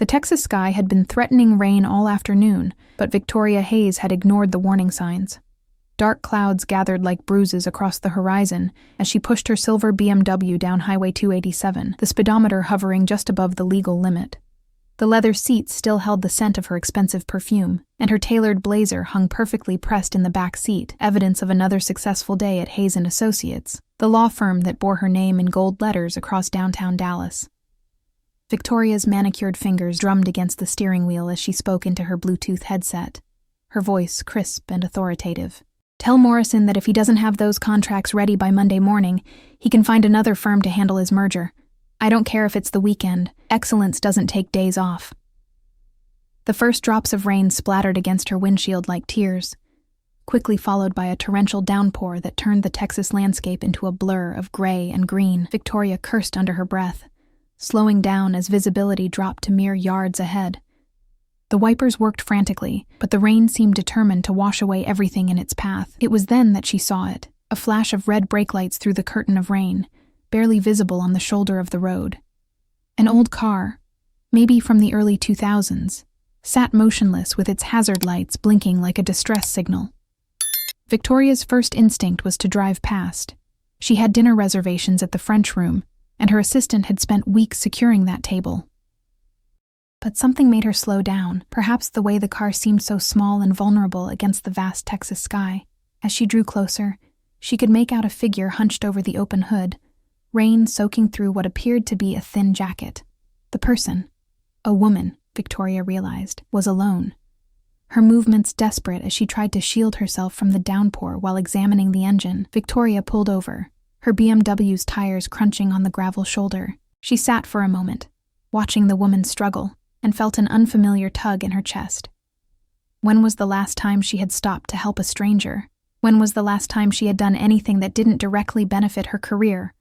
The Texas sky had been threatening rain all afternoon, but Victoria Hayes had ignored the warning signs. Dark clouds gathered like bruises across the horizon as she pushed her silver BMW down Highway 287, the speedometer hovering just above the legal limit. The leather seats still held the scent of her expensive perfume, and her tailored blazer hung perfectly pressed in the back seat, evidence of another successful day at Hayes & Associates, the law firm that bore her name in gold letters across downtown Dallas. Victoria's manicured fingers drummed against the steering wheel as she spoke into her Bluetooth headset, her voice crisp and authoritative. "Tell Morrison that if he doesn't have those contracts ready by Monday morning, he can find another firm to handle his merger. I don't care if it's the weekend. Excellence doesn't take days off." The first drops of rain splattered against her windshield like tears, quickly followed by a torrential downpour that turned the Texas landscape into a blur of gray and green. Victoria cursed under her breath, slowing down as visibility dropped to mere yards ahead. The wipers worked frantically, but the rain seemed determined to wash away everything in its path. It was then that she saw it, a flash of red brake lights through the curtain of rain, barely visible on the shoulder of the road. An old car, maybe from the early 2000s, sat motionless with its hazard lights blinking like a distress signal. Victoria's first instinct was to drive past. She had dinner reservations at the French Room, and her assistant had spent weeks securing that table. But something made her slow down, perhaps the way the car seemed so small and vulnerable against the vast Texas sky. As she drew closer, she could make out a figure hunched over the open hood, rain soaking through what appeared to be a thin jacket. The person, a woman, Victoria realized, was alone. Her movements desperate as she tried to shield herself from the downpour while examining the engine. Victoria pulled over, her BMW's tires crunching on the gravel shoulder. She sat for a moment, watching the woman struggle, and felt an unfamiliar tug in her chest. When was the last time she had stopped to help a stranger? When was the last time she had done anything that didn't directly benefit her career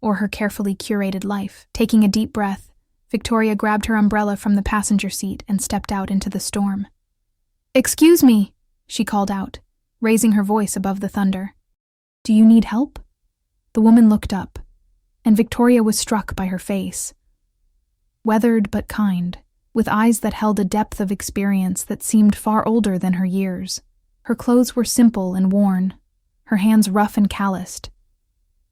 or her carefully curated life? Taking a deep breath, Victoria grabbed her umbrella from the passenger seat and stepped out into the storm. "Excuse me," she called out, raising her voice above the thunder. "Do you need help?" The woman looked up, and Victoria was struck by her face. Weathered but kind, with eyes that held a depth of experience that seemed far older than her years. Her clothes were simple and worn, her hands rough and calloused,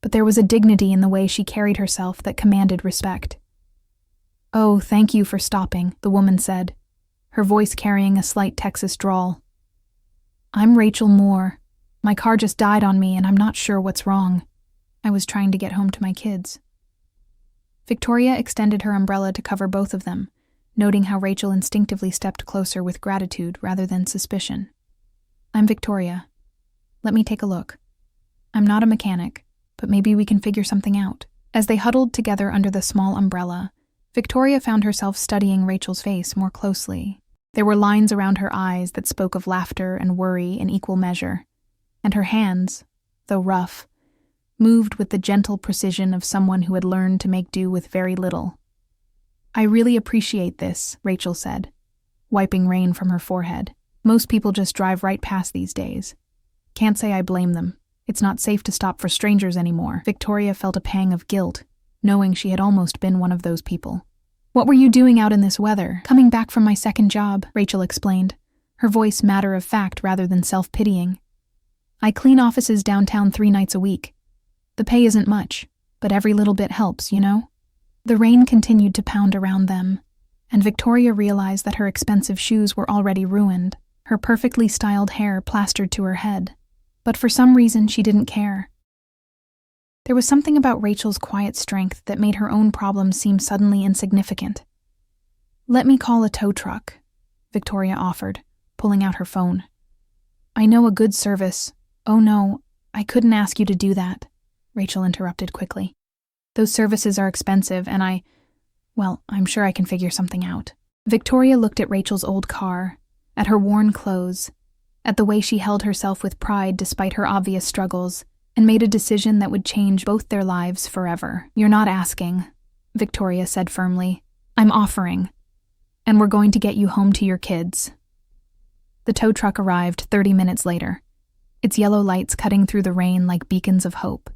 but there was a dignity in the way she carried herself that commanded respect. "Oh, thank you for stopping," the woman said, her voice carrying a slight Texas drawl. "I'm Rachel Moore. My car just died on me and I'm not sure what's wrong. I was trying to get home to my kids." Victoria extended her umbrella to cover both of them, noting how Rachel instinctively stepped closer with gratitude rather than suspicion. "I'm Victoria. Let me take a look. I'm not a mechanic, but maybe we can figure something out." As they huddled together under the small umbrella, Victoria found herself studying Rachel's face more closely. There were lines around her eyes that spoke of laughter and worry in equal measure, and her hands, though rough, moved with the gentle precision of someone who had learned to make do with very little. "I really appreciate this," Rachel said, wiping rain from her forehead. "Most people just drive right past these days. Can't say I blame them. It's not safe to stop for strangers anymore." Victoria felt a pang of guilt, knowing she had almost been one of those people. "What were you doing out in this weather?" "Coming back from my second job," Rachel explained, her voice matter of fact rather than self-pitying. "I clean offices downtown 3 nights a week. The pay isn't much, but every little bit helps, you know?" The rain continued to pound around them, and Victoria realized that her expensive shoes were already ruined, her perfectly styled hair plastered to her head. But for some reason she didn't care. There was something about Rachel's quiet strength that made her own problems seem suddenly insignificant. "Let me call a tow truck," Victoria offered, pulling out her phone. "I know a good service." "Oh no, I couldn't ask you to do that," Rachel interrupted quickly. "Those services are expensive and I'm sure I can figure something out." Victoria looked at Rachel's old car, at her worn clothes, at the way she held herself with pride despite her obvious struggles, and made a decision that would change both their lives forever. "You're not asking," Victoria said firmly. "I'm offering. And we're going to get you home to your kids." The tow truck arrived 30 minutes later, its yellow lights cutting through the rain like beacons of hope.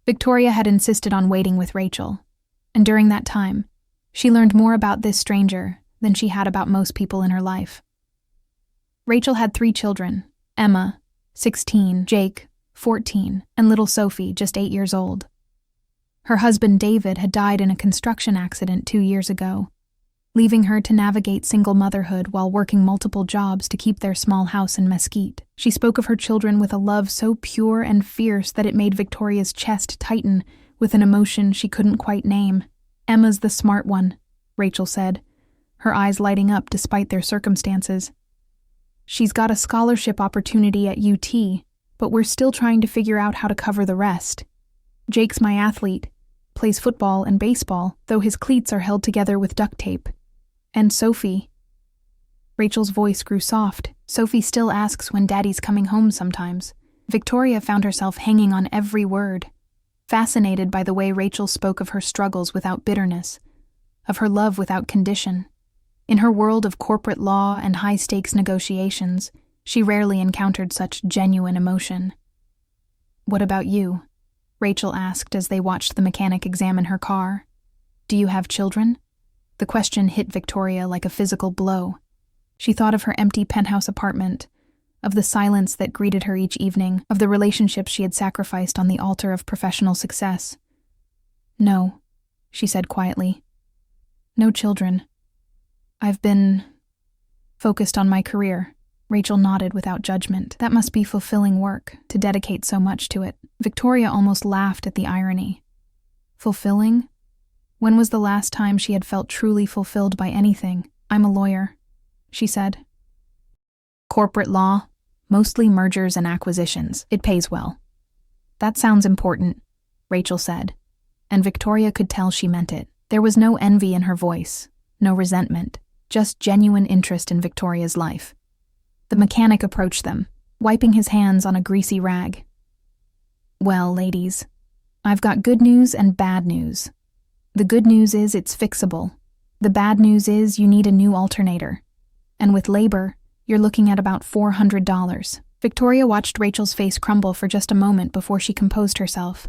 Victoria had insisted on waiting with Rachel, and during that time, she learned more about this stranger than she had about most people in her life. Rachel had 3 children: Emma, 16, Jake, 14, and little Sophie, just 8 years old. Her husband David had died in a construction accident 2 years ago, leaving her to navigate single motherhood while working multiple jobs to keep their small house in Mesquite. She spoke of her children with a love so pure and fierce that it made Victoria's chest tighten with an emotion she couldn't quite name. "Emma's the smart one," Rachel said, her eyes lighting up despite their circumstances. "She's got a scholarship opportunity at UT, but we're still trying to figure out how to cover the rest. Jake's my athlete, plays football and baseball, though his cleats are held together with duct tape. And Sophie." Rachel's voice grew soft. "Sophie still asks when Daddy's coming home sometimes." Victoria found herself hanging on every word, fascinated by the way Rachel spoke of her struggles without bitterness, of her love without condition. In her world of corporate law and high-stakes negotiations, she rarely encountered such genuine emotion. "What about you?" Rachel asked as they watched the mechanic examine her car. "Do you have children?" The question hit Victoria like a physical blow. She thought of her empty penthouse apartment, of the silence that greeted her each evening, of the relationships she had sacrificed on the altar of professional success. "No," she said quietly. "No children. I've been focused on my career." Rachel nodded without judgment. That must be fulfilling work, to dedicate so much to it. Victoria almost laughed at the irony. Fulfilling? When was the last time she had felt truly fulfilled by anything? "I'm a lawyer," she said. "Corporate law, mostly mergers and acquisitions. It pays well." "That sounds important," Rachel said, and Victoria could tell she meant it. There was no envy in her voice, no resentment, just genuine interest in Victoria's life. The mechanic approached them, wiping his hands on a greasy rag. "Well, ladies, I've got good news and bad news. The good news is it's fixable. The bad news is you need a new alternator. And with labor, you're looking at about $400. Victoria watched Rachel's face crumble for just a moment before she composed herself.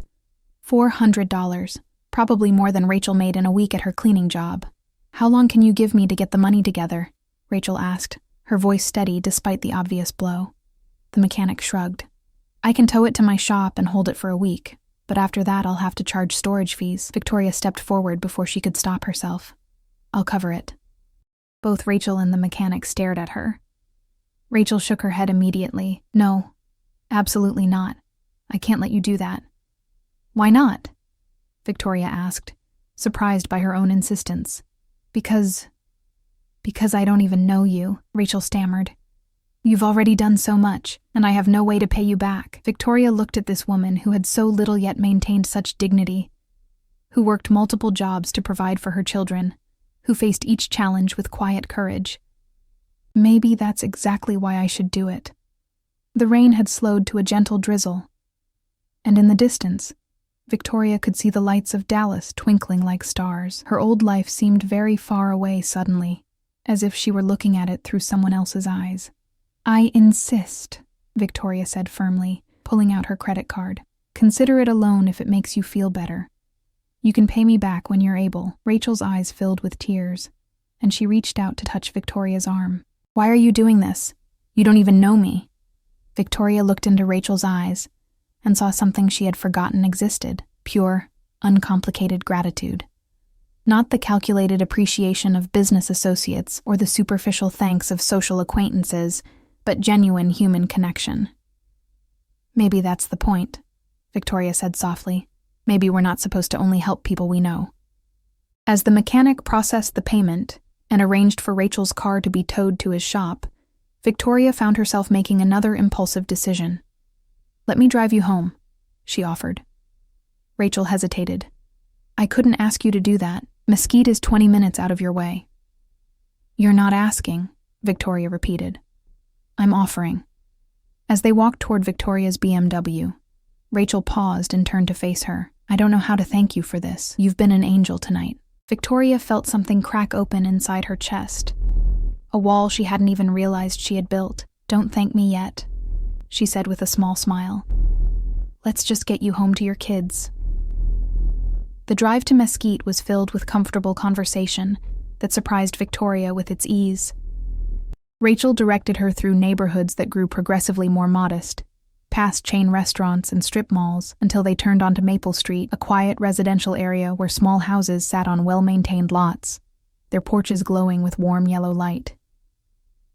$400, probably more than Rachel made in a week at her cleaning job. "How long can you give me to get the money together?" Rachel asked, her voice steady despite the obvious blow. The mechanic shrugged. "I can tow it to my shop and hold it for a week, but after that I'll have to charge storage fees." Victoria stepped forward before she could stop herself. "I'll cover it." Both Rachel and the mechanic stared at her. Rachel shook her head immediately. "No, absolutely not. I can't let you do that." "Why not?" Victoria asked, surprised by her own insistence. Because I don't even know you," Rachel stammered. "You've already done so much, and I have no way to pay you back." Victoria looked at this woman who had so little yet maintained such dignity, who worked multiple jobs to provide for her children, who faced each challenge with quiet courage. Maybe that's exactly why I should do it. The rain had slowed to a gentle drizzle, and in the distance, Victoria could see the lights of Dallas twinkling like stars. Her old life seemed very far away suddenly, as if she were looking at it through someone else's eyes. "I insist," Victoria said firmly, pulling out her credit card. "Consider it a loan if it makes you feel better. You can pay me back when you're able." Rachel's eyes filled with tears, and she reached out to touch Victoria's arm. "Why are you doing this? You don't even know me." Victoria looked into Rachel's eyes and saw something she had forgotten existed: pure, uncomplicated gratitude. Not the calculated appreciation of business associates or the superficial thanks of social acquaintances, but genuine human connection. "Maybe that's the point," Victoria said softly. "Maybe we're not supposed to only help people we know." As the mechanic processed the payment and arranged for Rachel's car to be towed to his shop, Victoria found herself making another impulsive decision. "Let me drive you home," she offered. Rachel hesitated. "I couldn't ask you to do that. Mesquite is 20 minutes out of your way." "You're not asking," Victoria repeated. "I'm offering." As they walked toward Victoria's BMW, Rachel paused and turned to face her. "I don't know how to thank you for this. You've been an angel tonight." Victoria felt something crack open inside her chest, a wall she hadn't even realized she had built. "Don't thank me yet," she said with a small smile. "Let's just get you home to your kids." The drive to Mesquite was filled with comfortable conversation, that surprised Victoria with its ease. Rachel directed her through neighborhoods that grew progressively more modest, past chain restaurants and strip malls until they turned onto Maple Street, a quiet residential area where small houses sat on well-maintained lots, their porches glowing with warm yellow light.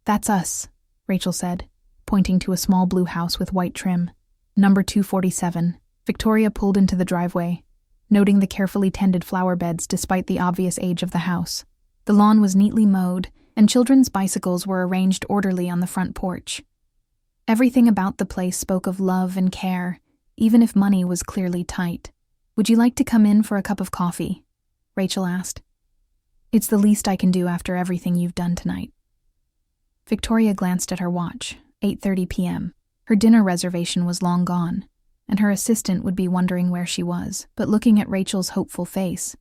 "That's us," Rachel said, pointing to a small blue house with white trim. "Number 247. Victoria pulled into the driveway, noting the carefully tended flower beds despite the obvious age of the house. The lawn was neatly mowed, and children's bicycles were arranged orderly on the front porch. Everything about the place spoke of love and care, even if money was clearly tight. "Would you like to come in for a cup of coffee?" Rachel asked. "It's the least I can do after everything you've done tonight." Victoria glanced at her watch, 8:30 p.m. Her dinner reservation was long gone, and her assistant would be wondering where she was, but looking at Rachel's hopeful face,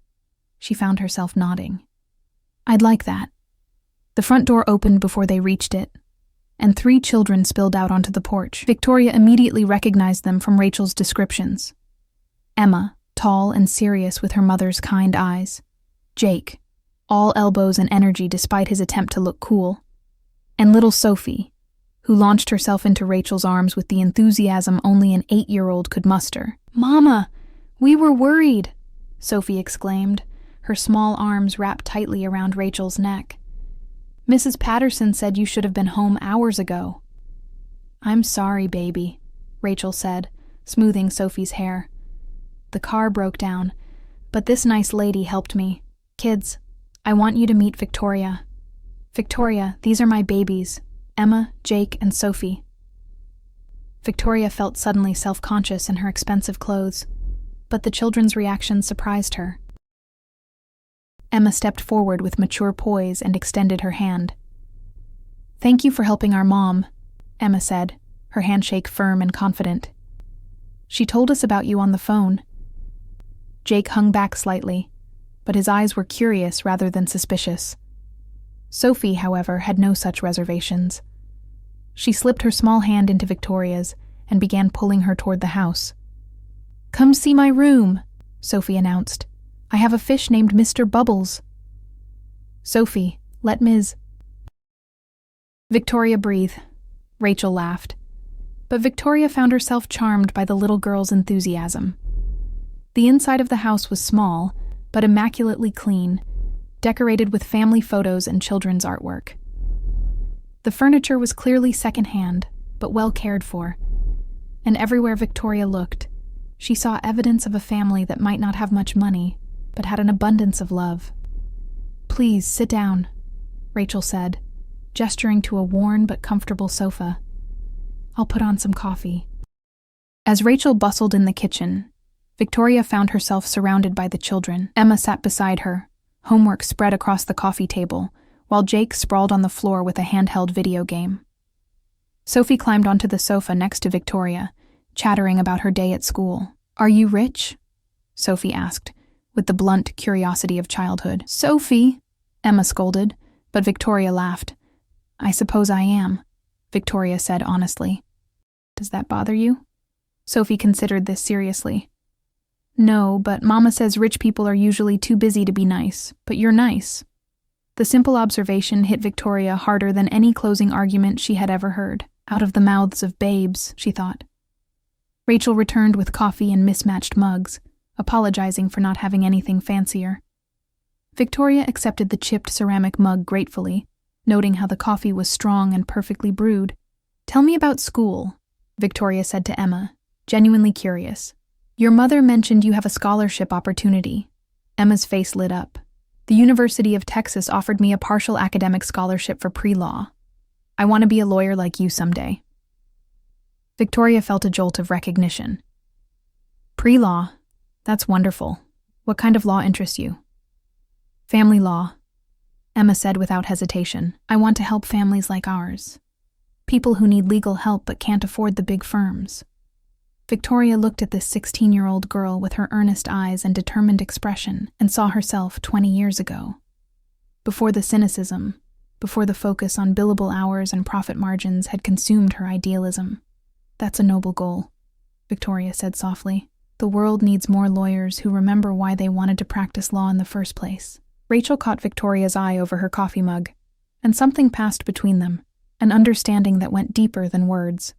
she found herself nodding. "I'd like that." The front door opened before they reached it, and 3 children spilled out onto the porch. Victoria immediately recognized them from Rachel's descriptions. Emma, tall and serious with her mother's kind eyes. Jake, all elbows and energy despite his attempt to look cool. And little Sophie, who launched herself into Rachel's arms with the enthusiasm only an 8-year-old could muster. "Mama, we were worried," Sophie exclaimed, her small arms wrapped tightly around Rachel's neck. "Mrs. Patterson said you should have been home hours ago." "I'm sorry, baby," Rachel said, smoothing Sophie's hair. "The car broke down, but this nice lady helped me. Kids, I want you to meet Victoria. Victoria, these are my babies, Emma, Jake, and Sophie." Victoria felt suddenly self-conscious in her expensive clothes, but the children's reaction surprised her. Emma stepped forward with mature poise and extended her hand. "Thank you for helping our mom," Emma said, her handshake firm and confident. "She told us about you on the phone." Jake hung back slightly, but his eyes were curious rather than suspicious. Sophie, however, had no such reservations. She slipped her small hand into Victoria's and began pulling her toward the house. "Come see my room," Sophie announced. "I have a fish named Mr. Bubbles." "Sophie, let Ms." Victoria breathe. Rachel laughed. But Victoria found herself charmed by the little girl's enthusiasm. The inside of the house was small, but immaculately clean, decorated with family photos and children's artwork. The furniture was clearly secondhand, but well cared for. And everywhere Victoria looked, she saw evidence of a family that might not have much money, but had an abundance of love. "Please, sit down," Rachel said, gesturing to a worn but comfortable sofa. "I'll put on some coffee." As Rachel bustled in the kitchen, Victoria found herself surrounded by the children. Emma sat beside her, homework spread across the coffee table, while Jake sprawled on the floor with a handheld video game. Sophie climbed onto the sofa next to Victoria, chattering about her day at school. "Are you rich?" Sophie asked, with the blunt curiosity of childhood. "Sophie," Emma scolded, but Victoria laughed. "I suppose I am," Victoria said honestly. "Does that bother you?" Sophie considered this seriously. "No, but Mama says rich people are usually too busy to be nice, but you're nice." The simple observation hit Victoria harder than any closing argument she had ever heard. Out of the mouths of babes, she thought. Rachel returned with coffee and mismatched mugs, apologizing for not having anything fancier. Victoria accepted the chipped ceramic mug gratefully, noting how the coffee was strong and perfectly brewed. "Tell me about school," Victoria said to Emma, genuinely curious. "Your mother mentioned you have a scholarship opportunity." Emma's face lit up. "The University of Texas offered me a partial academic scholarship for pre-law. I want to be a lawyer like you someday." Victoria felt a jolt of recognition. "Pre-law? That's wonderful. What kind of law interests you?" "Family law," Emma said without hesitation. "I want to help families like ours. People who need legal help but can't afford the big firms." Victoria looked at this 16-year-old girl with her earnest eyes and determined expression and saw herself 20 years ago. Before the cynicism, before the focus on billable hours and profit margins had consumed her idealism. "That's a noble goal," Victoria said softly. "The world needs more lawyers who remember why they wanted to practice law in the first place." Rachel caught Victoria's eye over her coffee mug, and something passed between them, an understanding that went deeper than words.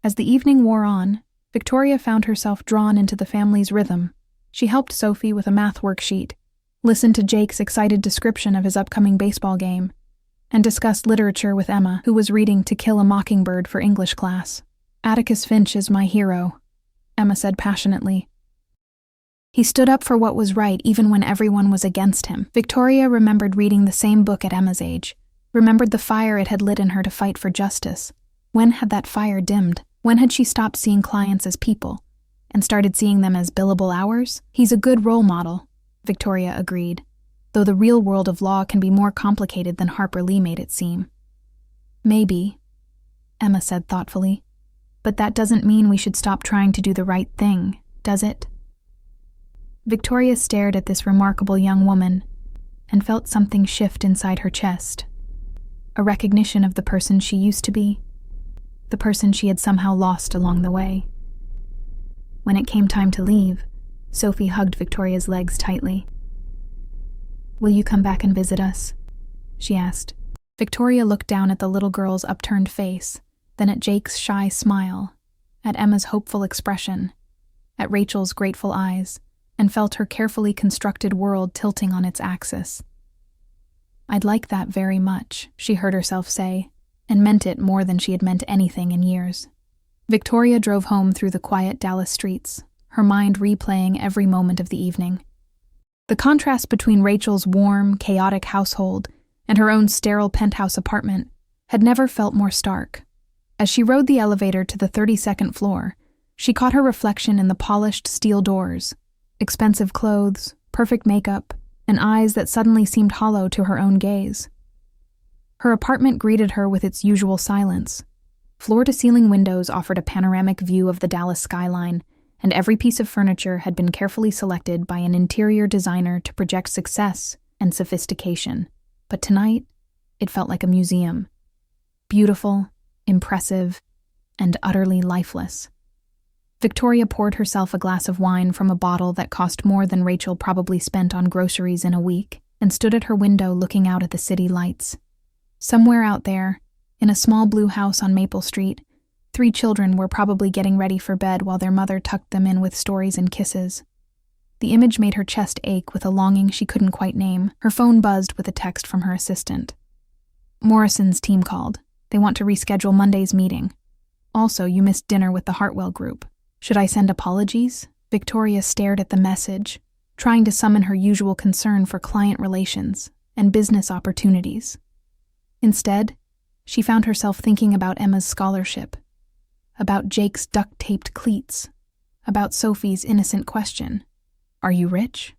As the evening wore on, Victoria found herself drawn into the family's rhythm. She helped Sophie with a math worksheet, listened to Jake's excited description of his upcoming baseball game, and discussed literature with Emma, who was reading To Kill a Mockingbird for English class. "Atticus Finch is my hero," Emma said passionately. "He stood up for what was right even when everyone was against him." Victoria remembered reading the same book at Emma's age, remembered the fire it had lit in her to fight for justice. When had that fire dimmed? When had she stopped seeing clients as people and started seeing them as billable hours? "He's a good role model," Victoria agreed, though the real world of law can be more complicated than Harper Lee made it seem. "Maybe," Emma said thoughtfully, "but that doesn't mean we should stop trying to do the right thing, does it?" Victoria stared at this remarkable young woman and felt something shift inside her chest, a recognition of the person she used to be, the person she had somehow lost along the way. When it came time to leave, Sophie hugged Victoria's legs tightly. "Will you come back and visit us?" she asked. Victoria looked down at the little girl's upturned face, then at Jake's shy smile, at Emma's hopeful expression, at Rachel's grateful eyes, and felt her carefully constructed world tilting on its axis. "I'd like that very much," she heard herself say, and meant it more than she had meant anything in years. Victoria drove home through the quiet Dallas streets, her mind replaying every moment of the evening. The contrast between Rachel's warm, chaotic household and her own sterile penthouse apartment had never felt more stark. As she rode the elevator to the 32nd floor, she caught her reflection in the polished steel doors, expensive clothes, perfect makeup, and eyes that suddenly seemed hollow to her own gaze. Her apartment greeted her with its usual silence. Floor-to-ceiling windows offered a panoramic view of the Dallas skyline, and every piece of furniture had been carefully selected by an interior designer to project success and sophistication. But tonight, it felt like a museum. Beautiful, impressive, and utterly lifeless. Victoria poured herself a glass of wine from a bottle that cost more than Rachel probably spent on groceries in a week, and stood at her window looking out at the city lights. Somewhere out there, in a small blue house on Maple Street, 3 children were probably getting ready for bed while their mother tucked them in with stories and kisses. The image made her chest ache with a longing she couldn't quite name. Her phone buzzed with a text from her assistant. "Morrison's team called. They want to reschedule Monday's meeting. Also, you missed dinner with the Hartwell group. Should I send apologies?" Victoria stared at the message, trying to summon her usual concern for client relations and business opportunities. Instead, she found herself thinking about Emma's scholarship, about Jake's duct-taped cleats, about Sophie's innocent question, "Are you rich?"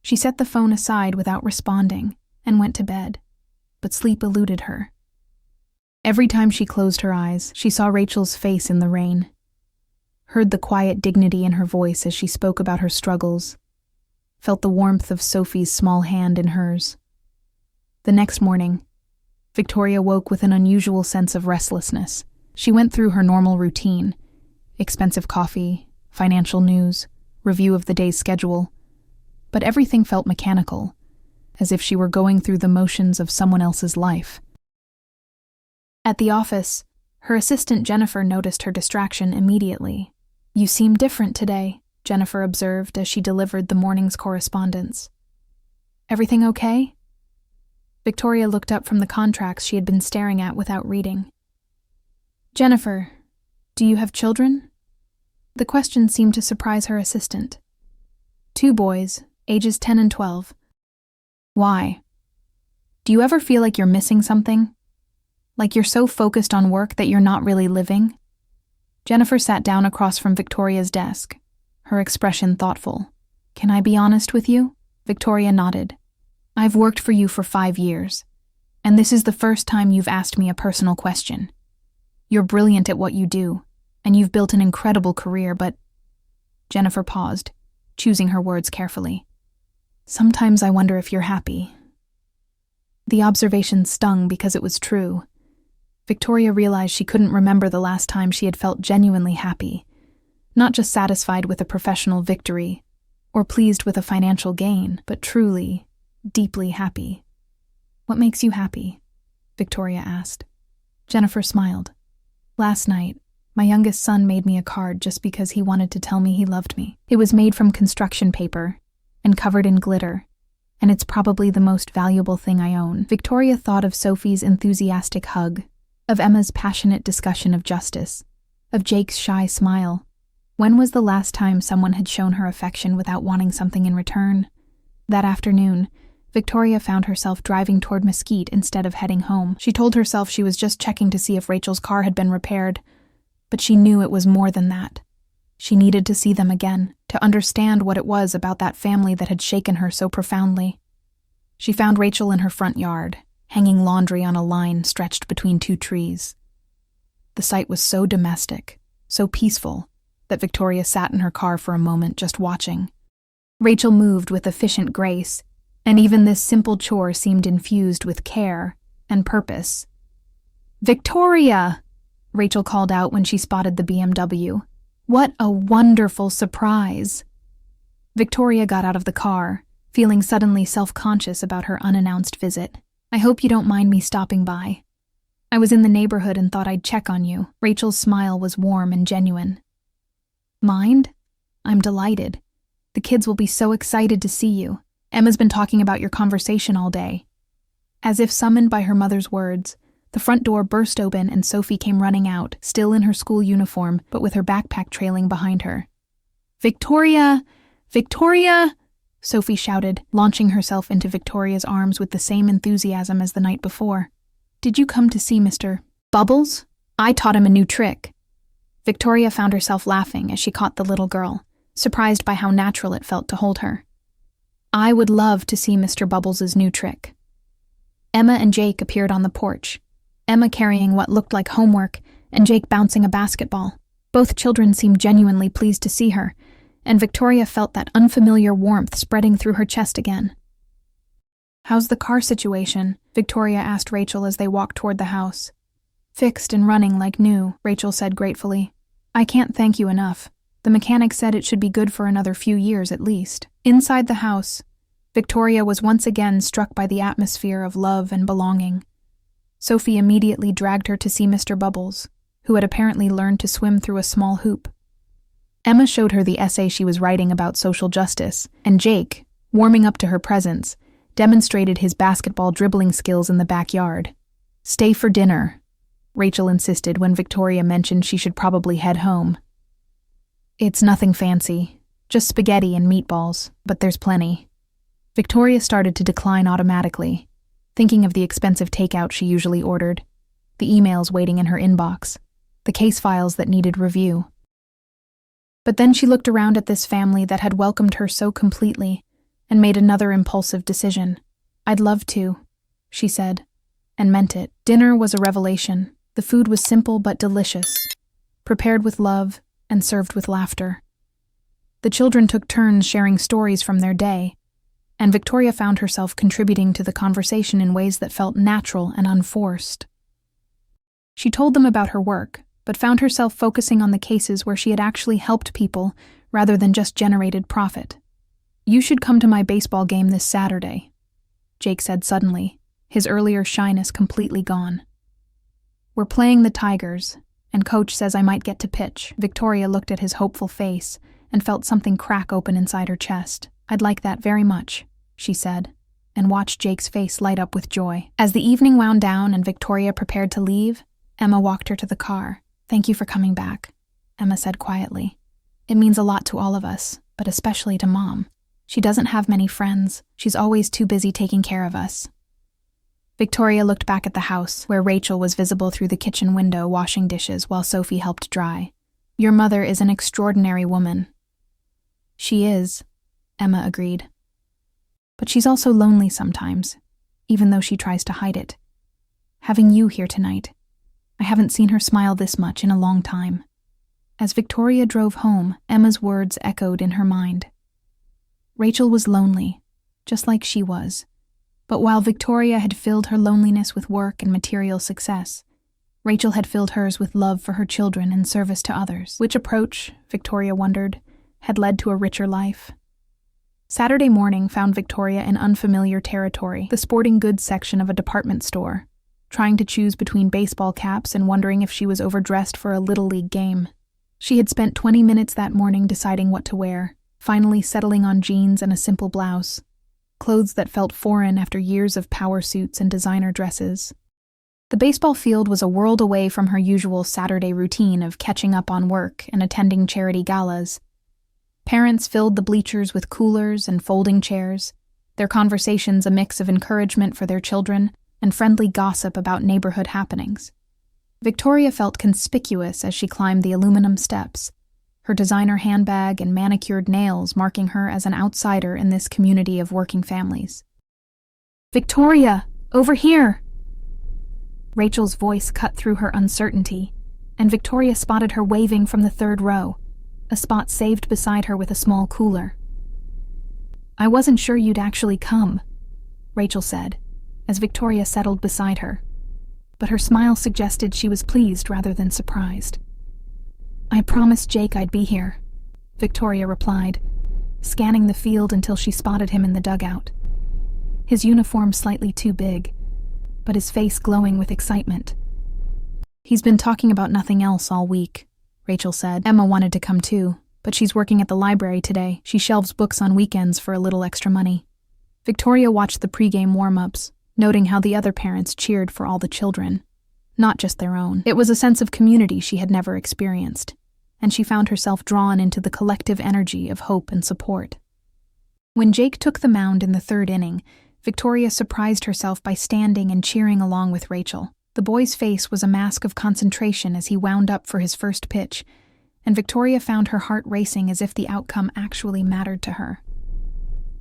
She set the phone aside without responding and went to bed, but sleep eluded her. Every time she closed her eyes, she saw Rachel's face in the rain, heard the quiet dignity in her voice as she spoke about her struggles, felt the warmth of Sophie's small hand in hers. The next morning, Victoria woke with an unusual sense of restlessness. She went through her normal routine: expensive coffee, financial news, review of the day's schedule, but everything felt mechanical, as if she were going through the motions of someone else's life. At the office, her assistant Jennifer noticed her distraction immediately. "You seem different today," Jennifer observed as she delivered the morning's correspondence. "Everything okay?" Victoria looked up from the contracts she had been staring at without reading. "Jennifer, do you have children?" The question seemed to surprise her assistant. "2 boys, ages 10 and 12. "Why? Do you ever feel like you're missing something? Like you're so focused on work that you're not really living?" Jennifer sat down across from Victoria's desk, her expression thoughtful. "Can I be honest with you?" Victoria nodded. "I've worked for you for 5 years, and this is the first time you've asked me a personal question. You're brilliant at what you do, and you've built an incredible career, but..." Jennifer paused, choosing her words carefully. "Sometimes I wonder if you're happy." The observation stung because it was true. Victoria realized she couldn't remember the last time she had felt genuinely happy, not just satisfied with a professional victory or pleased with a financial gain, but truly, deeply happy. "What makes you happy?" Victoria asked. Jennifer smiled. "Last night, my youngest son made me a card just because he wanted to tell me he loved me. It was made from construction paper and covered in glitter, and it's probably the most valuable thing I own." Victoria thought of Sophie's enthusiastic hug, of Emma's passionate discussion of justice, of Jake's shy smile. When was the last time someone had shown her affection without wanting something in return? That afternoon, Victoria found herself driving toward Mesquite instead of heading home. She told herself she was just checking to see if Rachel's car had been repaired, but she knew it was more than that. She needed to see them again, to understand what it was about that family that had shaken her so profoundly. She found Rachel in her front yard, hanging laundry on a line stretched between two trees. The sight was so domestic, so peaceful, that Victoria sat in her car for a moment just watching. Rachel moved with efficient grace, and even this simple chore seemed infused with care and purpose. "Victoria!" Rachel called out when she spotted the BMW. "What a wonderful surprise!" Victoria got out of the car, feeling suddenly self-conscious about her unannounced visit. "I hope you don't mind me stopping by. I was in the neighborhood and thought I'd check on you." Rachel's smile was warm and genuine. "Mind? I'm delighted. The kids will be so excited to see you. Emma's been talking about your conversation all day." As if summoned by her mother's words, the front door burst open and Sophie came running out, still in her school uniform, but with her backpack trailing behind her. "Victoria! Victoria!" Sophie shouted, launching herself into Victoria's arms with the same enthusiasm as the night before. "Did you come to see Mr. Bubbles? I taught him a new trick." Victoria found herself laughing as she caught the little girl, surprised by how natural it felt to hold her. "I would love to see Mr. Bubbles' new trick." Emma and Jake appeared on the porch, Emma carrying what looked like homework and Jake bouncing a basketball. Both children seemed genuinely pleased to see her, and Victoria felt that unfamiliar warmth spreading through her chest again. "How's the car situation?" Victoria asked Rachel as they walked toward the house. "Fixed and running like new," Rachel said gratefully. "I can't thank you enough. The mechanic said it should be good for another few years at least." Inside the house, Victoria was once again struck by the atmosphere of love and belonging. Sophie immediately dragged her to see Mr. Bubbles, who had apparently learned to swim through a small hoop. Emma showed her the essay she was writing about social justice, and Jake, warming up to her presence, demonstrated his basketball dribbling skills in the backyard. "Stay for dinner," Rachel insisted when Victoria mentioned she should probably head home. "It's nothing fancy, just spaghetti and meatballs, but there's plenty." Victoria started to decline automatically, thinking of the expensive takeout she usually ordered, the emails waiting in her inbox, the case files that needed review. But then she looked around at this family that had welcomed her so completely and made another impulsive decision. "I'd love to," she said, and meant it. Dinner was a revelation. The food was simple but delicious, prepared with love and served with laughter. The children took turns sharing stories from their day, and Victoria found herself contributing to the conversation in ways that felt natural and unforced. She told them about her work, but found herself focusing on the cases where she had actually helped people rather than just generated profit. "You should come to my baseball game this Saturday," Jake said suddenly, his earlier shyness completely gone. "We're playing the Tigers, and Coach says I might get to pitch." Victoria looked at his hopeful face and felt something crack open inside her chest. "I'd like that very much," she said, and watched Jake's face light up with joy. As the evening wound down and Victoria prepared to leave, Emma walked her to the car. "Thank you for coming back," Emma said quietly. "It means a lot to all of us, but especially to Mom. She doesn't have many friends. She's always too busy taking care of us." Victoria looked back at the house, where Rachel was visible through the kitchen window washing dishes while Sophie helped dry. "Your mother is an extraordinary woman." "She is," Emma agreed. "But she's also lonely sometimes, even though she tries to hide it. Having you here tonight, I haven't seen her smile this much in a long time." As Victoria drove home, Emma's words echoed in her mind. Rachel was lonely, just like she was. But while Victoria had filled her loneliness with work and material success, Rachel had filled hers with love for her children and service to others. Which approach, Victoria wondered, had led to a richer life? Saturday morning found Victoria in unfamiliar territory, the sporting goods section of a department store, trying to choose between baseball caps and wondering if she was overdressed for a Little League game. She had spent 20 minutes that morning deciding what to wear, finally settling on jeans and a simple blouse, clothes that felt foreign after years of power suits and designer dresses. The baseball field was a world away from her usual Saturday routine of catching up on work and attending charity galas. Parents filled the bleachers with coolers and folding chairs, their conversations a mix of encouragement for their children and friendly gossip about neighborhood happenings. Victoria felt conspicuous as she climbed the aluminum steps, her designer handbag and manicured nails marking her as an outsider in this community of working families. "Victoria, over here!" Rachel's voice cut through her uncertainty, and Victoria spotted her waving from the third row, a spot saved beside her with a small cooler. "I wasn't sure you'd actually come," Rachel said, as Victoria settled beside her, but her smile suggested she was pleased rather than surprised. "I promised Jake I'd be here," Victoria replied, scanning the field until she spotted him in the dugout. His uniform slightly too big, but his face glowing with excitement. "He's been talking about nothing else all week," Rachel said. "Emma wanted to come too, but she's working at the library today. She shelves books on weekends for a little extra money." Victoria watched the pregame warm-ups, noting how the other parents cheered for all the children, not just their own. It was a sense of community she had never experienced, and she found herself drawn into the collective energy of hope and support. When Jake took the mound in the third inning, Victoria surprised herself by standing and cheering along with Rachel. The boy's face was a mask of concentration as he wound up for his first pitch, and Victoria found her heart racing as if the outcome actually mattered to her.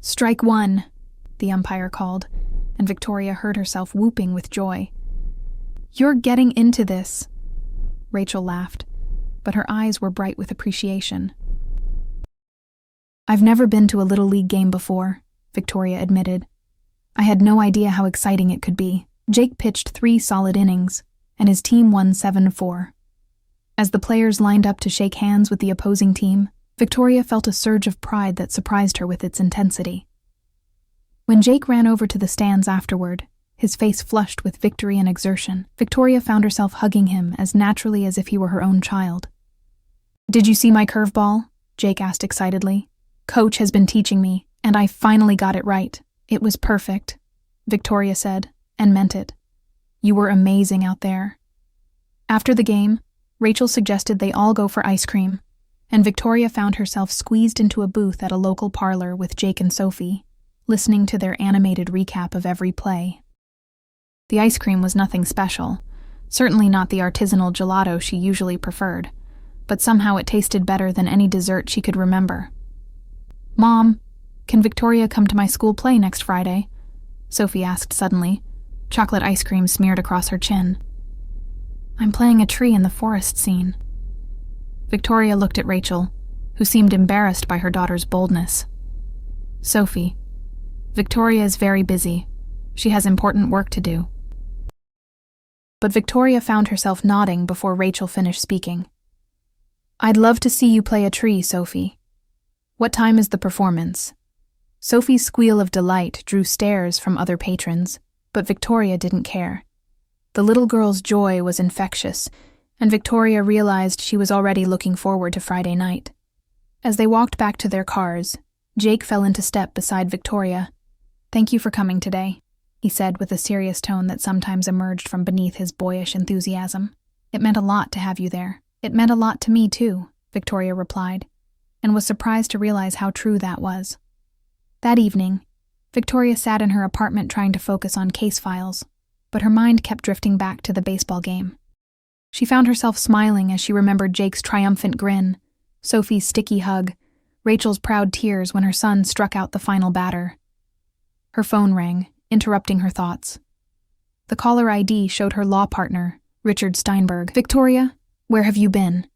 "Strike one," the umpire called, and Victoria heard herself whooping with joy. "You're getting into this," Rachel laughed, but her eyes were bright with appreciation. "I've never been to a Little League game before," Victoria admitted. "I had no idea how exciting it could be." Jake pitched 3 solid innings, and his team won 7-4. As the players lined up to shake hands with the opposing team, Victoria felt a surge of pride that surprised her with its intensity. When Jake ran over to the stands afterward, his face flushed with victory and exertion, Victoria found herself hugging him as naturally as if he were her own child. "Did you see my curveball?" Jake asked excitedly. "Coach has been teaching me, and I finally got it right. It was perfect," Victoria said, and meant it. "You were amazing out there." After the game, Rachel suggested they all go for ice cream, and Victoria found herself squeezed into a booth at a local parlor with Jake and Sophie, listening to their animated recap of every play. The ice cream was nothing special, certainly not the artisanal gelato she usually preferred, but somehow it tasted better than any dessert she could remember. "Mom, can Victoria come to my school play next Friday?" Sophie asked suddenly, chocolate ice cream smeared across her chin. "I'm playing a tree in the forest scene." Victoria looked at Rachel, who seemed embarrassed by her daughter's boldness. "Sophie, Victoria is very busy. She has important work to do." But Victoria found herself nodding before Rachel finished speaking. "I'd love to see you play a tree, Sophie. What time is the performance?" Sophie's squeal of delight drew stares from other patrons, but Victoria didn't care. The little girl's joy was infectious, and Victoria realized she was already looking forward to Friday night. As they walked back to their cars, Jake fell into step beside Victoria. "Thank you for coming today," he said with a serious tone that sometimes emerged from beneath his boyish enthusiasm. "It meant a lot to have you there." "It meant a lot to me too," Victoria replied, and was surprised to realize how true that was. That evening, Victoria sat in her apartment trying to focus on case files, but her mind kept drifting back to the baseball game. She found herself smiling as she remembered Jake's triumphant grin, Sophie's sticky hug, Rachel's proud tears when her son struck out the final batter. Her phone rang, interrupting her thoughts. The caller ID showed her law partner, Richard Steinberg. "Victoria, where have you been?"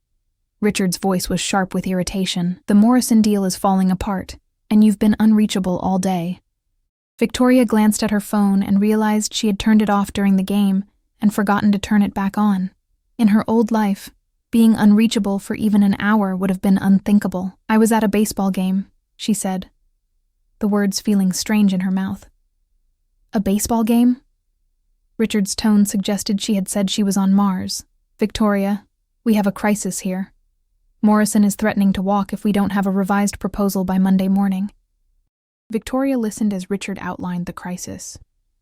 Richard's voice was sharp with irritation. "The Morrison deal is falling apart, and you've been unreachable all day." Victoria glanced at her phone and realized she had turned it off during the game and forgotten to turn it back on. In her old life, being unreachable for even an hour would have been unthinkable. "I was at a baseball game," she said. the words feeling strange in her mouth. A baseball game? Richard's tone suggested she had said she was on Mars. Victoria, we have a crisis here. Morrison is threatening to walk if we don't have a revised proposal by Monday morning. Victoria listened as Richard outlined the crisis.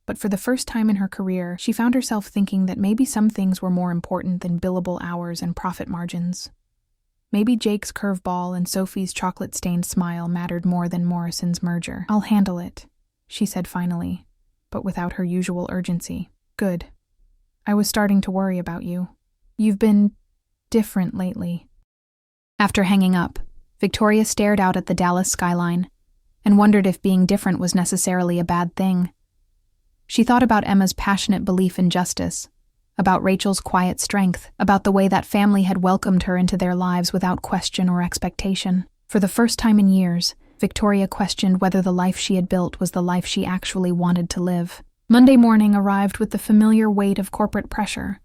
But for the first time in her career, she found herself thinking that maybe some things were more important than billable hours and profit margins. Maybe Jake's curveball and Sophie's chocolate-stained smile mattered more than Morrison's merger. I'll handle it, she said finally, but without her usual urgency. Good. I was starting to worry about you. You've been different lately. After hanging up, Victoria stared out at the Dallas skyline and wondered if being different was necessarily a bad thing. She thought about Emma's passionate belief in justice, about Rachel's quiet strength, about the way that family had welcomed her into their lives without question or expectation. For the first time in years, Victoria questioned whether the life she had built was the life she actually wanted to live. Monday morning arrived with the familiar weight of corporate pressure,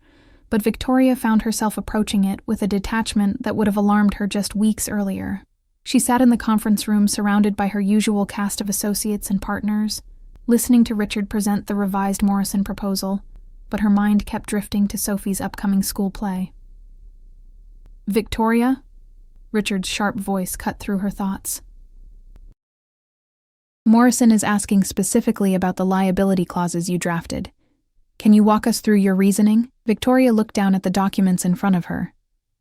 but Victoria found herself approaching it with a detachment that would have alarmed her just weeks earlier. She sat in the conference room surrounded by her usual cast of associates and partners, listening to Richard present the revised Morrison proposal, but her mind kept drifting to Sophie's upcoming school play. Victoria? Richard's sharp voice cut through her thoughts. Morrison is asking specifically about the liability clauses you drafted. Can you walk us through your reasoning? Victoria looked down at the documents in front of her.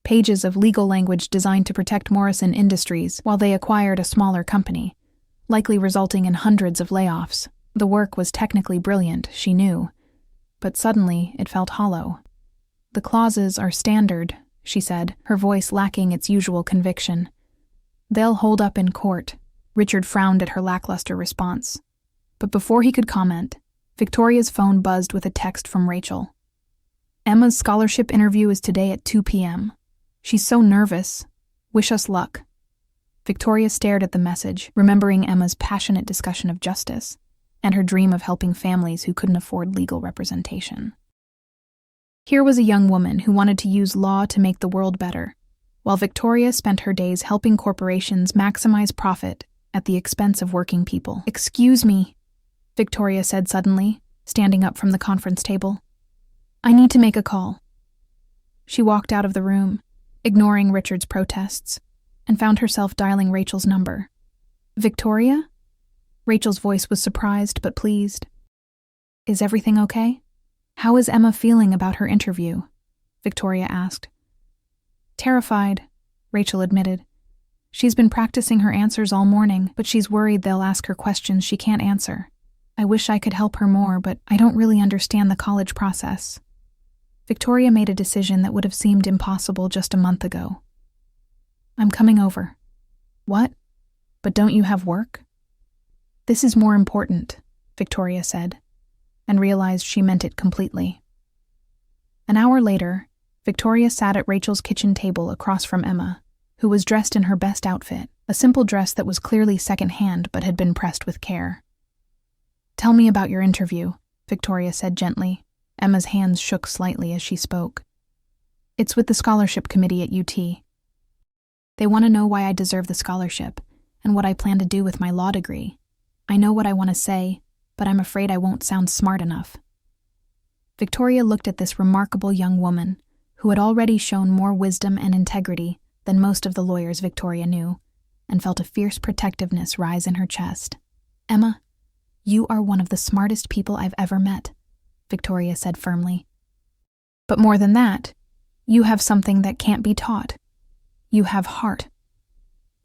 Pages of legal language designed to protect Morrison Industries while they acquired a smaller company, likely resulting in hundreds of layoffs. The work was technically brilliant, she knew, but suddenly it felt hollow. The clauses are standard, she said, her voice lacking its usual conviction. They'll hold up in court. Richard frowned at her lackluster response. But before he could comment, Victoria's phone buzzed with a text from Rachel. Emma's scholarship interview is today at 2 p.m. She's so nervous. Wish us luck. Victoria stared at the message, remembering Emma's passionate discussion of justice and her dream of helping families who couldn't afford legal representation. Here was a young woman who wanted to use law to make the world better, while Victoria spent her days helping corporations maximize profit at the expense of working people. Excuse me, Victoria said suddenly, standing up from the conference table. I need to make a call. She walked out of the room, ignoring Richard's protests, and found herself dialing Rachel's number. Victoria? Rachel's voice was surprised but pleased. Is everything okay? How is Emma feeling about her interview? Victoria asked. Terrified, Rachel admitted. She's been practicing her answers all morning, but she's worried they'll ask her questions she can't answer. I wish I could help her more, but I don't really understand the college process. Victoria made a decision that would have seemed impossible just a month ago. I'm coming over. What? But don't you have work? This is more important, Victoria said, and realized she meant it completely. An hour later, Victoria sat at Rachel's kitchen table across from Emma, who was dressed in her best outfit, a simple dress that was clearly second-hand but had been pressed with care. Tell me about your interview, Victoria said gently. Emma's hands shook slightly as she spoke. It's with the scholarship committee at UT. They want to know why I deserve the scholarship and what I plan to do with my law degree. I know what I want to say, but I'm afraid I won't sound smart enough. Victoria looked at this remarkable young woman, who had already shown more wisdom and integrity than most of the lawyers Victoria knew, and felt a fierce protectiveness rise in her chest. Emma, you are one of the smartest people I've ever met, Victoria said firmly. But more than that, you have something that can't be taught. You have heart.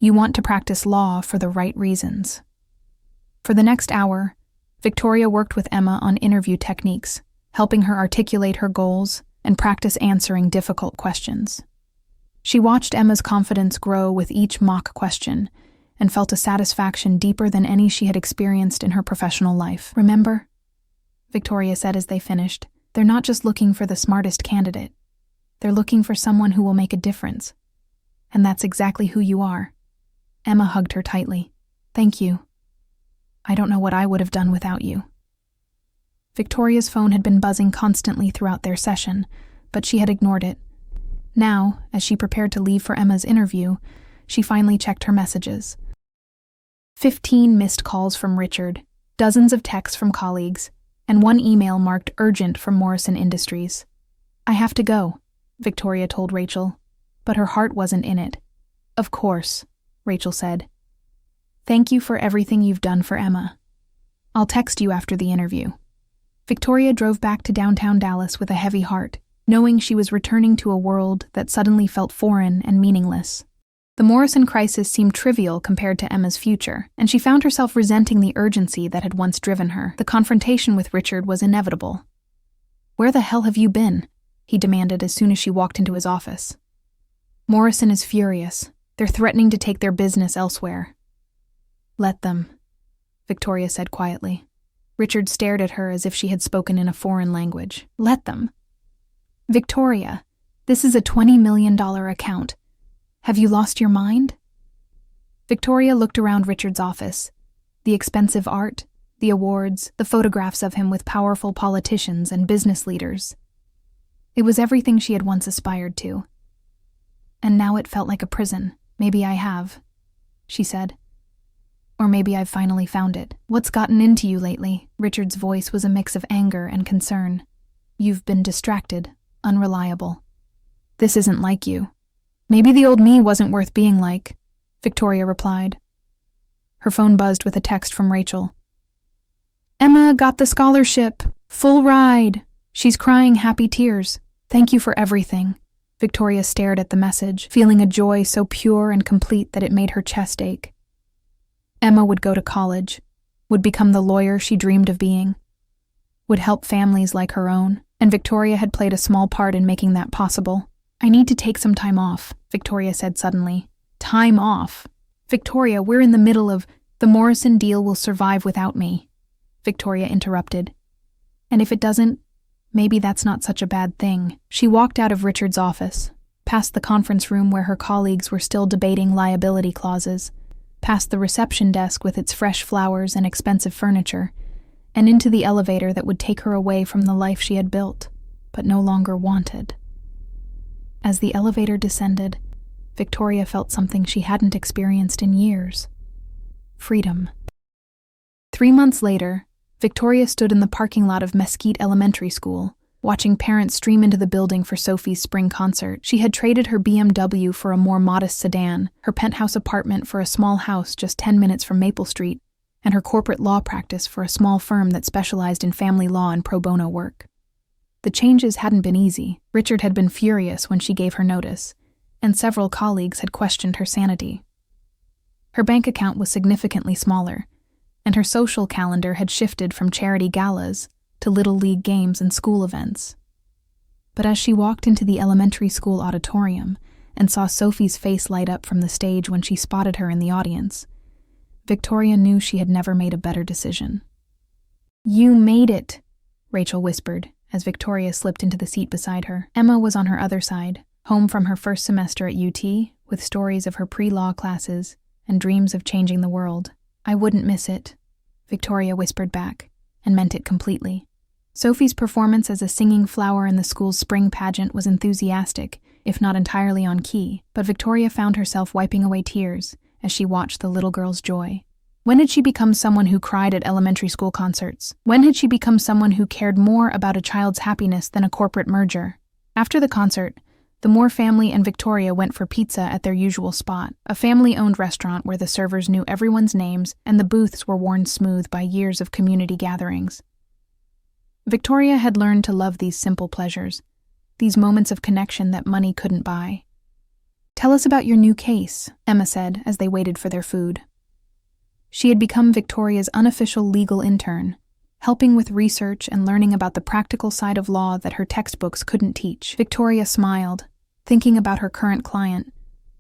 You want to practice law for the right reasons. For the next hour, Victoria worked with Emma on interview techniques, helping her articulate her goals and practice answering difficult questions. She watched Emma's confidence grow with each mock question and felt a satisfaction deeper than any she had experienced in her professional life. Remember, Victoria said as they finished, they're not just looking for the smartest candidate. They're looking for someone who will make a difference. And that's exactly who you are. Emma hugged her tightly. Thank you. I don't know what I would have done without you. Victoria's phone had been buzzing constantly throughout their session, but she had ignored it. Now, as she prepared to leave for Emma's interview, she finally checked her messages. 15 missed calls from Richard, dozens of texts from colleagues, and one email marked urgent from Morrison Industries. "I have to go," Victoria told Rachel, but her heart wasn't in it. "Of course," Rachel said. "Thank you for everything you've done for Emma. I'll text you after the interview." Victoria drove back to downtown Dallas with a heavy heart, knowing she was returning to a world that suddenly felt foreign and meaningless. The Morrison crisis seemed trivial compared to Emma's future, and she found herself resenting the urgency that had once driven her. The confrontation with Richard was inevitable. "Where the hell have you been?" he demanded as soon as she walked into his office. "Morrison is furious. They're threatening to take their business elsewhere." "Let them," Victoria said quietly. Richard stared at her as if she had spoken in a foreign language. "Let them?" "Victoria, this is a $20 million account. Have you lost your mind?" Victoria looked around Richard's office. The expensive art, the awards, the photographs of him with powerful politicians and business leaders. It was everything she had once aspired to. "And now it felt like a prison. Maybe I have," she said. "Or maybe I've finally found it." "What's gotten into you lately?" Richard's voice was a mix of anger and concern. "You've been distracted, unreliable. This isn't like you." "Maybe the old me wasn't worth being like," Victoria replied. Her phone buzzed with a text from Rachel. "Emma got the scholarship. Full ride. She's crying happy tears. Thank you for everything." Victoria stared at the message, feeling a joy so pure and complete that it made her chest ache. Emma would go to college, would become the lawyer she dreamed of being, would help families like her own, and Victoria had played a small part in making that possible. "I need to take some time off," Victoria said suddenly. "Time off? Victoria, we're in the middle of the Morrison deal will survive without me," Victoria interrupted. "And if it doesn't, maybe that's not such a bad thing." She walked out of Richard's office, past the conference room where her colleagues were still debating liability clauses, past the reception desk with its fresh flowers and expensive furniture, and into the elevator that would take her away from the life she had built, but no longer wanted. As the elevator descended, Victoria felt something she hadn't experienced in years. Freedom. 3 months later, Victoria stood in the parking lot of Mesquite Elementary School, watching parents stream into the building for Sophie's spring concert. She had traded her BMW for a more modest sedan, her penthouse apartment for a small house just 10 minutes from Maple Street, and her corporate law practice for a small firm that specialized in family law and pro bono work. The changes hadn't been easy. Richard had been furious when she gave her notice, and several colleagues had questioned her sanity. Her bank account was significantly smaller, and her social calendar had shifted from charity galas to little league games and school events. But as she walked into the elementary school auditorium and saw Sophie's face light up from the stage when she spotted her in the audience, Victoria knew she had never made a better decision. "You made it," Rachel whispered, as Victoria slipped into the seat beside her. Emma was on her other side, home from her first semester at UT, with stories of her pre-law classes and dreams of changing the world. "I wouldn't miss it," Victoria whispered back, and meant it completely. Sophie's performance as a singing flower in the school's spring pageant was enthusiastic, if not entirely on key, but Victoria found herself wiping away tears as she watched the little girl's joy. When had she become someone who cried at elementary school concerts? When had she become someone who cared more about a child's happiness than a corporate merger? After the concert, the Moore family and Victoria went for pizza at their usual spot, a family-owned restaurant where the servers knew everyone's names and the booths were worn smooth by years of community gatherings. Victoria had learned to love these simple pleasures, these moments of connection that money couldn't buy. "Tell us about your new case," Emma said as they waited for their food. She had become Victoria's unofficial legal intern, helping with research and learning about the practical side of law that her textbooks couldn't teach. Victoria smiled, thinking about her current client,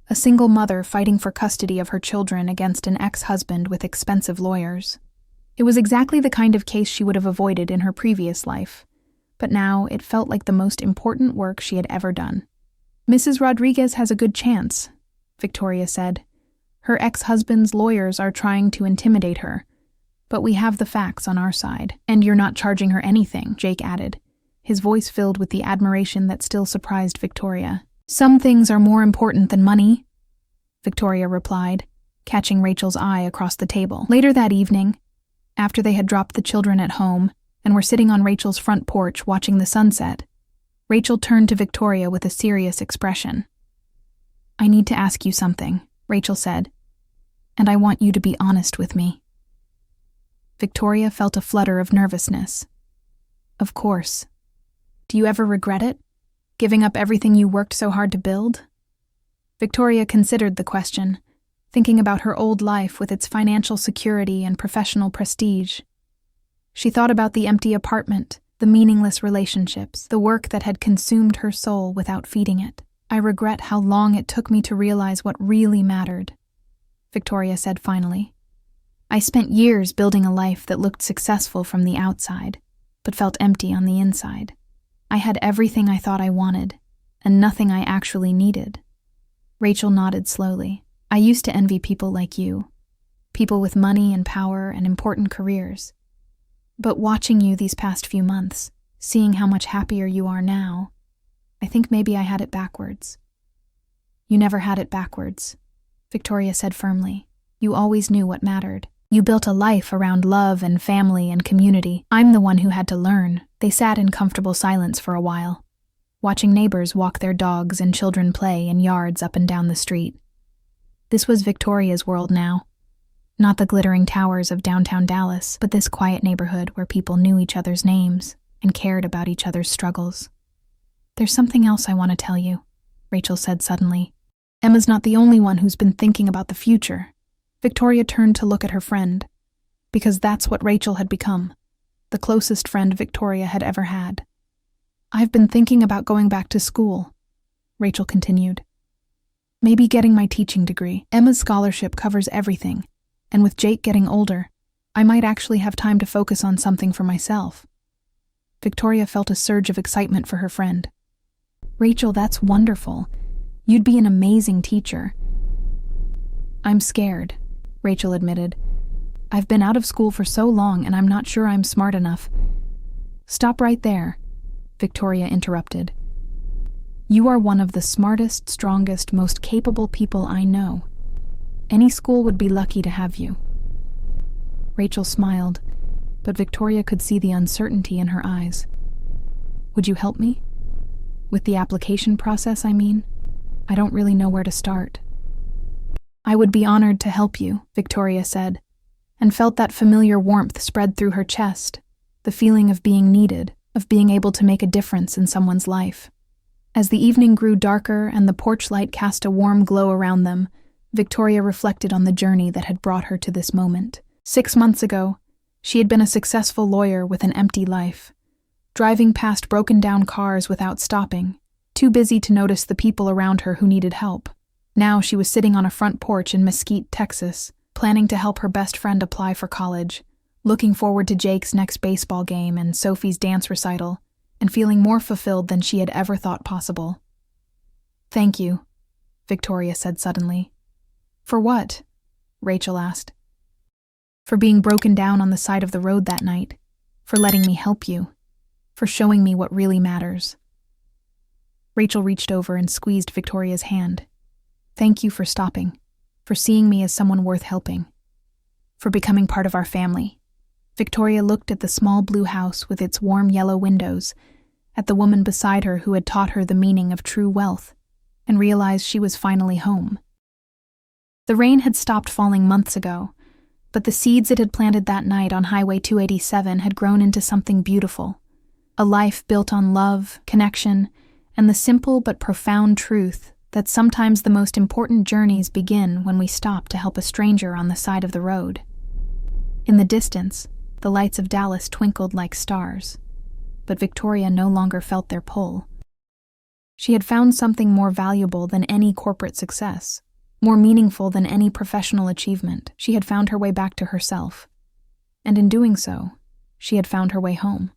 a single mother fighting for custody of her children against an ex-husband with expensive lawyers. It was exactly the kind of case she would have avoided in her previous life, but now it felt like the most important work she had ever done. "Mrs. Rodriguez has a good chance," Victoria said. "Her ex-husband's lawyers are trying to intimidate her, but we have the facts on our side." "And you're not charging her anything," Jake added, his voice filled with the admiration that still surprised Victoria. "Some things are more important than money," Victoria replied, catching Rachel's eye across the table. Later that evening, after they had dropped the children at home and were sitting on Rachel's front porch watching the sunset, Rachel turned to Victoria with a serious expression. "I need to ask you something," Rachel said, "and I want you to be honest with me." Victoria felt a flutter of nervousness. "Of course. Do you ever regret it? Giving up everything you worked so hard to build?" Victoria considered the question, thinking about her old life with its financial security and professional prestige. She thought about the empty apartment, the meaningless relationships, the work that had consumed her soul without feeding it. "I regret how long it took me to realize what really mattered," Victoria said finally. "I spent years building a life that looked successful from the outside, but felt empty on the inside. I had everything I thought I wanted, and nothing I actually needed." Rachel nodded slowly. "I used to envy people like you, people with money and power and important careers. But watching you these past few months, seeing how much happier you are now, I think maybe I had it backwards." "You never had it backwards," Victoria said firmly. "You always knew what mattered. You built a life around love and family and community. I'm the one who had to learn." They sat in comfortable silence for a while, watching neighbors walk their dogs and children play in yards up and down the street. This was Victoria's world now. Not the glittering towers of downtown Dallas, but this quiet neighborhood where people knew each other's names and cared about each other's struggles. "There's something else I want to tell you," Rachel said suddenly. "Emma's not the only one who's been thinking about the future." Victoria turned to look at her friend, because that's what Rachel had become, the closest friend Victoria had ever had. "I've been thinking about going back to school," Rachel continued. "Maybe getting my teaching degree. Emma's scholarship covers everything, and with Jake getting older, I might actually have time to focus on something for myself." Victoria felt a surge of excitement for her friend. "Rachel, that's wonderful. You'd be an amazing teacher." "I'm scared," Rachel admitted. "I've been out of school for so long and I'm not sure I'm smart enough." "Stop right there," Victoria interrupted. "You are one of the smartest, strongest, most capable people I know. Any school would be lucky to have you." Rachel smiled, but Victoria could see the uncertainty in her eyes. "Would you help me? With the application process, I mean? I don't really know where to start." "I would be honored to help you," Victoria said, and felt that familiar warmth spread through her chest, the feeling of being needed, of being able to make a difference in someone's life. As the evening grew darker and the porch light cast a warm glow around them, Victoria reflected on the journey that had brought her to this moment. 6 months ago, she had been a successful lawyer with an empty life, driving past broken-down cars without stopping, too busy to notice the people around her who needed help. Now she was sitting on a front porch in Mesquite, Texas, planning to help her best friend apply for college, looking forward to Jake's next baseball game and Sophie's dance recital, and feeling more fulfilled than she had ever thought possible. "Thank you," Victoria said suddenly. "For what?" Rachel asked. "For being broken down on the side of the road that night, for letting me help you, for showing me what really matters." Rachel reached over and squeezed Victoria's hand. "Thank you for stopping, for seeing me as someone worth helping, for becoming part of our family." Victoria looked at the small blue house with its warm yellow windows, at the woman beside her who had taught her the meaning of true wealth, and realized she was finally home. The rain had stopped falling months ago, but the seeds it had planted that night on Highway 287 had grown into something beautiful, a life built on love, connection, and the simple but profound truth that sometimes the most important journeys begin when we stop to help a stranger on the side of the road. In the distance, the lights of Dallas twinkled like stars, but Victoria no longer felt their pull. She had found something more valuable than any corporate success, more meaningful than any professional achievement. She had found her way back to herself, and in doing so, she had found her way home.